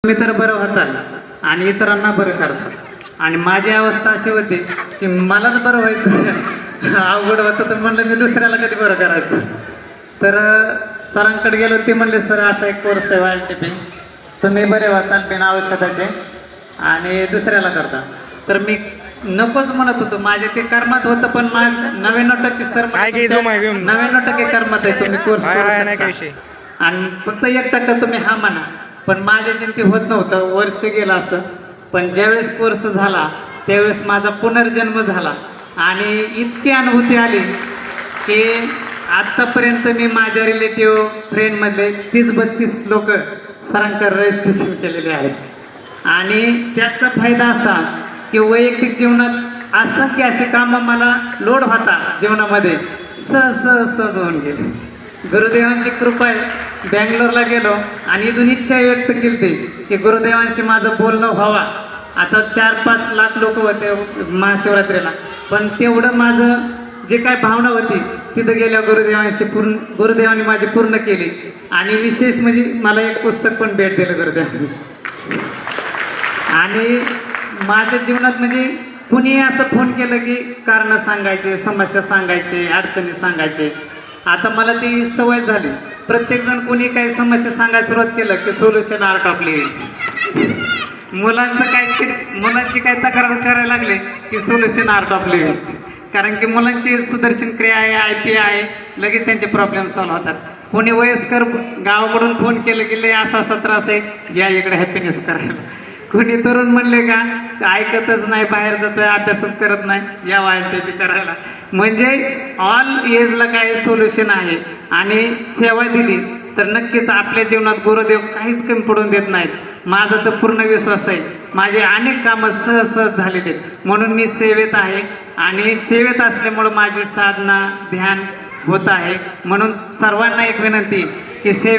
तुम्ही तर बरं होतात आणि इतरांना बरं करतात आणि माझी अवस्था अशी होती की मलाच बरं व्हायचं अवघड होतं तर म्हणलं मी दुसऱ्याला कधी बरं करायचं. तर सरांकडे गेलो, ते म्हणले सर असा एक कोर्स आहे YTP, तुम्ही बरे होतात बिना औषधाचे आणि दुसऱ्याला करता. तर मी नकोच म्हणत होतो, माझे ते कर्मात होतं, पण माझं 99% सर 99% कर्मात आहे, तुम्ही कोर्स करू शकता आणि फक्त 1% तुम्ही हा म्हणा. पण माझ्या चिंते होत नव्हतं, वर्ष गेलं असं. पण ज्यावेळेस कोर्स झाला त्यावेळेस माझा पुनर्जन्म झाला आणि इतकी अनुभूती आली की आत्तापर्यंत मी माझ्या रिलेटिव्ह फ्रेंडमधले 30-32 लोक सरांकडे रजिस्ट्रेशन केलेले आहेत. आणि त्याचा फायदा असा की वैयक्तिक जीवनात असंख्य अशी कामं मला लोड होता जीवनामध्ये सहज होऊन गेले. गुरुदेवांची कृपा आहे. बँगलोरला गेलो आणि इथून इच्छा व्यक्त केली की गुरुदेवांशी माझं बोलणं व्हावा. आता 4-5 लाख लोक होते महाशिवरात्रीला, पण तेवढं माझं जे काय भावना होती तिथं गेल्या गुरुदेवांनी माझी पूर्ण केली. आणि विशेष म्हणजे मला एक पुस्तक पण भेट दिलं गुरुदेवांनी. आणि माझ्या जीवनात म्हणजे कुणी असं फोन केलं की कारणं सांगायचे, समस्या सांगायचे, अडचणी सांगायचे. आता मला ती सवय झाली. प्रत्येकजण कोणी काही समस्या सांगायला सुरुवात केलं की सोल्युशन आर्ट ऑफ लिव्हिंग. मुलांची काय तक्रार करायला लागले की सोल्युशन आर्ट ऑफ लिव्हिंग. कारण की मुलांची सुदर्शन क्रिया आहे, IPA आहे, लगेच त्यांचे प्रॉब्लेम सॉल्व्ह होतात. कोणी वयस्कर गावाकडून फोन केलं की लय असा त्रास आहे, या इकडे हॅपीनेस करायला. कोणी तरुण म्हणले का ऐकतच नाही, बाहेर जातोय, अभ्यासच करत नाही, या YTP करायला. म्हणजे ऑल एजला काय सोल्युशन आहे. आणि सेवा दिली तर नक्कीच आपल्या जीवनात गुरुदेव काहीच कमी पडून देत नाहीत. माझा तर पूर्ण विश्वास आहे. माझे अनेक कामं सहज झालेले आहेत, म्हणून मी सेवेत आहे. आणि सेवेत असल्यामुळं माझी साधना ध्यान होत आहे. म्हणून सर्वांना एक विनंती की